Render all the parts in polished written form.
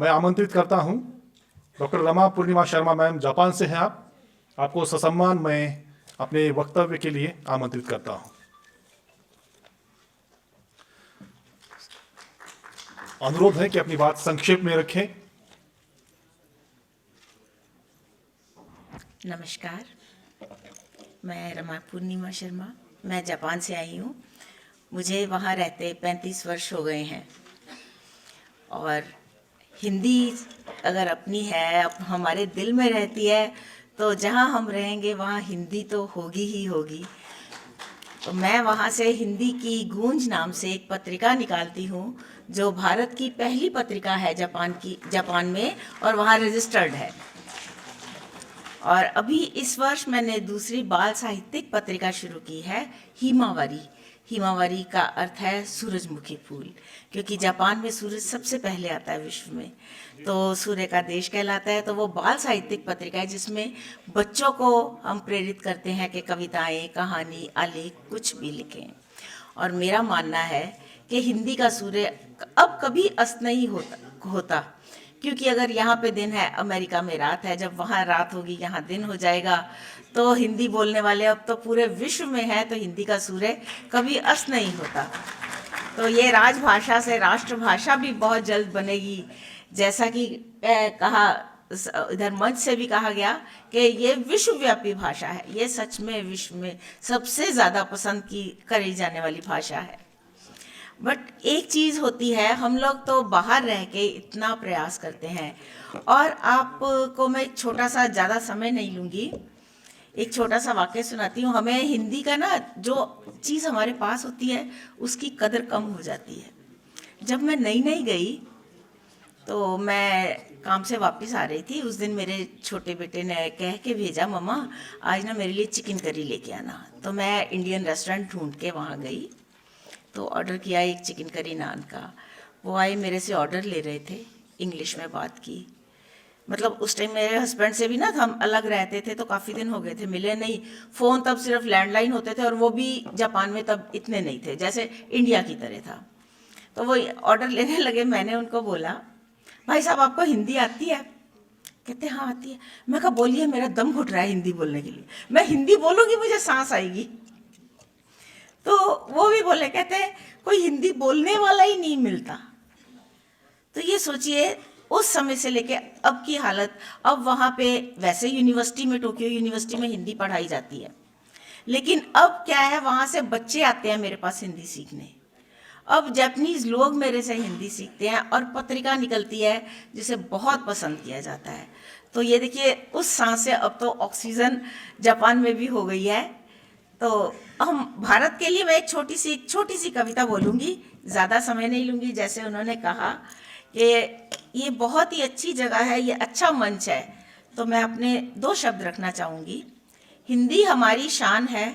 मैं आमंत्रित करता हूं डॉक्टर रमा पूर्णिमा शर्मा मैम, जापान से हैं आप। आपको ससम्मान मैं अपने वक्तव्य के लिए आमंत्रित करता हूं। अनुरोध है कि अपनी बात संक्षेप में रखें। नमस्कार, मैं रमा पूर्णिमा शर्मा, मैं जापान से आई हूँ। मुझे वहाँ रहते 35 वर्ष हो गए हैं और हिंदी अगर अपनी है, हमारे दिल में रहती है, तो जहाँ हम रहेंगे वहाँ हिंदी तो होगी ही होगी। तो मैं वहाँ से हिंदी की गूंज नाम से एक पत्रिका निकालती हूँ, जो भारत की पहली पत्रिका है जापान में, और वहाँ रजिस्टर्ड है। और अभी इस वर्ष मैंने दूसरी बाल साहित्यिक पत्रिका शुरू की है, हिमावारी। हिमावारी का अर्थ है सूरजमुखी फूल, क्योंकि जापान में सूरज सबसे पहले आता है विश्व में, तो सूर्य का देश कहलाता है। तो वो बाल साहित्यिक पत्रिका है जिसमें बच्चों को हम प्रेरित करते हैं कि कविताएं, कहानी, आलेख कुछ भी लिखें। और मेरा मानना है कि हिंदी का सूर्य अब कभी अस्त नहीं होता, क्योंकि अगर यहाँ पे दिन है, अमेरिका में रात है, जब वहाँ रात होगी यहाँ दिन हो जाएगा। तो हिंदी बोलने वाले अब तो पूरे विश्व में है, तो हिंदी का सूर्य कभी अस्त नहीं होता। तो ये राजभाषा से राष्ट्रभाषा भी बहुत जल्द बनेगी, जैसा कि कहा इधर मंच से भी कहा गया कि ये विश्वव्यापी भाषा है। ये सच में विश्व में सबसे ज़्यादा पसंद करी जाने वाली भाषा है। बट एक चीज़ होती है, हम लोग तो बाहर रह के इतना प्रयास करते हैं। और आपको मैं एक छोटा सा, ज़्यादा समय नहीं लूँगी, एक छोटा सा वाक्य सुनाती हूँ। हमें हिंदी का ना, जो चीज़ हमारे पास होती है उसकी कदर कम हो जाती है। जब मैं नई नई गई तो मैं काम से वापस आ रही थी। उस दिन मेरे छोटे बेटे ने कह के भेजा, मम्मा आज ना मेरे लिए चिकन करी लेके आना। तो मैं इंडियन रेस्टोरेंट ढूंढ के वहाँ गई, तो ऑर्डर किया एक चिकन करी नान का। वो आए, मेरे से ऑर्डर ले रहे थे, इंग्लिश में बात की। मतलब उस टाइम मेरे हस्बैंड से भी ना, हम अलग रहते थे तो काफ़ी दिन हो गए थे, मिले नहीं। फ़ोन तब सिर्फ लैंडलाइन होते थे, और वो भी जापान में तब इतने नहीं थे जैसे इंडिया की तरह था। तो वो ऑर्डर लेने लगे। मैंने उनको बोला, भाई साहब आपको हिंदी आती है? कहते हाँ आती है। मैं कहा बोलिए, मेरा दम घुट रहा है हिंदी बोलने के लिए, मैं हिंदी बोलूँगी मुझे सांस आएगी। तो वो भी बोले, कहते हैं कोई हिंदी बोलने वाला ही नहीं मिलता। तो ये सोचिए, उस समय से लेके अब की हालत। अब वहाँ पे वैसे यूनिवर्सिटी में, टोक्यो यूनिवर्सिटी में हिंदी पढ़ाई जाती है, लेकिन अब क्या है, वहाँ से बच्चे आते हैं मेरे पास हिंदी सीखने। अब जापानीज लोग मेरे से हिंदी सीखते हैं, और पत्रिका निकलती है जिसे बहुत पसंद किया जाता है। तो ये देखिए, उस सांस से अब तो ऑक्सीजन जापान में भी हो गई है। तो हम भारत के लिए मैं एक छोटी सी कविता बोलूँगी, ज़्यादा समय नहीं लूँगी। जैसे उन्होंने कहा कि ये बहुत ही अच्छी जगह है, ये अच्छा मंच है, तो मैं अपने 2 शब्द रखना चाहूँगी। हिंदी हमारी शान है,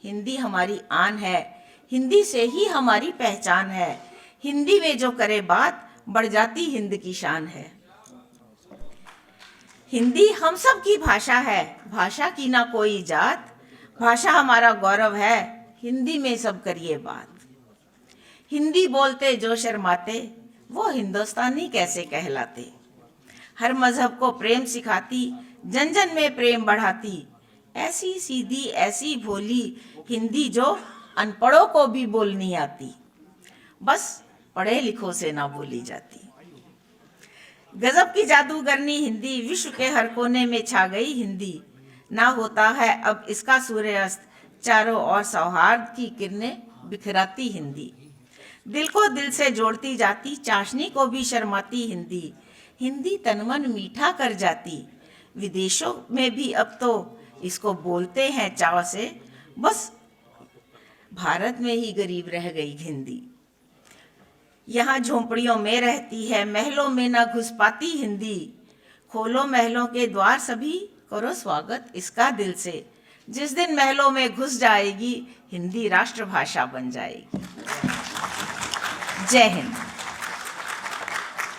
हिंदी हमारी आन है, हिंदी से ही हमारी पहचान है, हिंदी में जो करे बात बढ़ जाती हिंद की शान है। हिंदी हम सब की भाषा है, भाषा की ना कोई जात, भाषा हमारा गौरव है, हिंदी में सब करिए बात। हिंदी बोलते जो शर्माते, वो हिंदुस्तानी कैसे कहलाते। हर मजहब को प्रेम सिखाती, जन जन में प्रेम बढ़ाती, ऐसी सीधी ऐसी भोली हिंदी जो अनपढ़ों को भी बोलनी आती, बस पढ़े लिखों से ना बोली जाती। गजब की जादूगरनी हिंदी, विश्व के हर कोने में छा गई हिंदी। ना होता है अब इसका सूर्यास्त, चारों ओर सौहार्द की किरणें बिखराती हिंदी। दिल को दिल से जोड़ती जाती, चाशनी को भी शर्माती हिंदी। हिंदी तन मन मीठा कर जाती, विदेशों में भी अब तो इसको बोलते हैं चाव से, बस भारत में ही गरीब रह गई हिंदी। यहाँ झोंपड़ियों में रहती है, महलों में ना घुस पाती हिंदी। खोलो महलों के द्वार सभी, करो स्वागत इसका दिल से। जिस दिन महलों में घुस जाएगी, हिंदी राष्ट्रभाषा बन जाएगी। जय हिंद।